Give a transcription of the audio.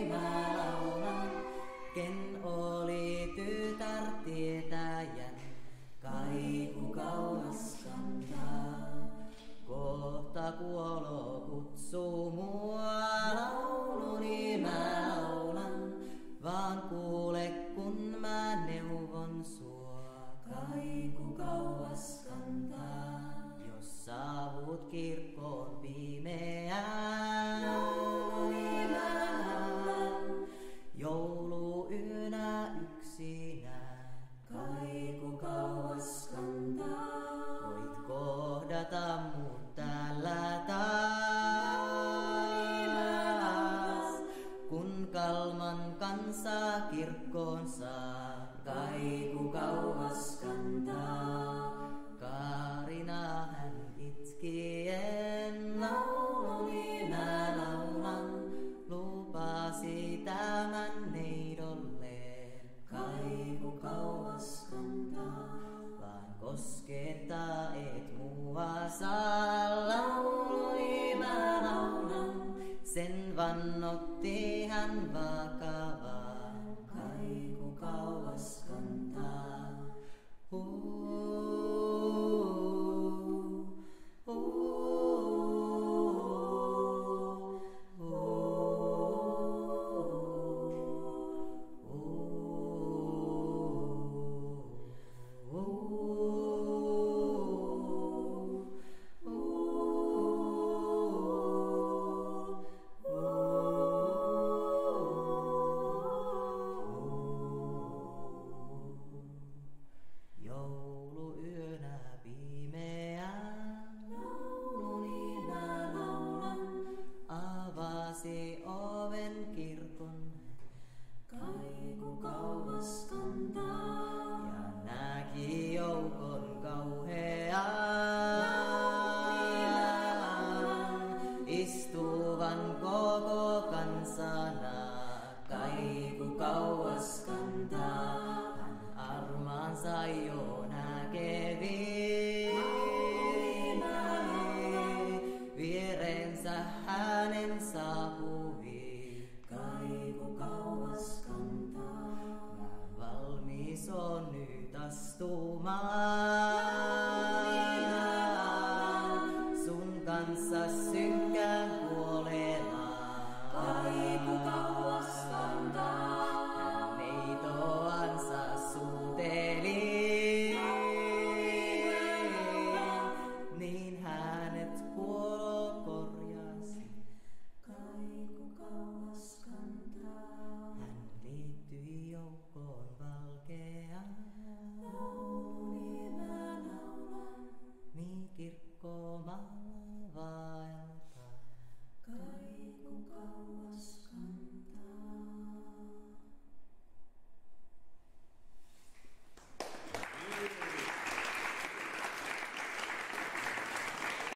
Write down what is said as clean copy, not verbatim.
mä laulan. Ken oli tytär tietäjän, kaiku kauas kantaa. Kohta kuolo kutsuu mua, lauluni mä laulan. Vaan kuule kun mä neuvon sua, kaiku kauas kantaa. Jos saavut kirkkoon pimeään, lauluni mä laulan. Jouluyönä yksinään, kaiku kauas kantaa. Voit kohdata mut täällä taas, kun Kalman kansa kirkkoon saa, kaiku kauas kantaa. Kaarina hän itkien, lauluni mä laulan. Lupasi tämän neidolleen, kaiku kauas kantaa. Vaan koskettaa et mua saa, lauluni mä laulan. Sen vannotti hän vakaa.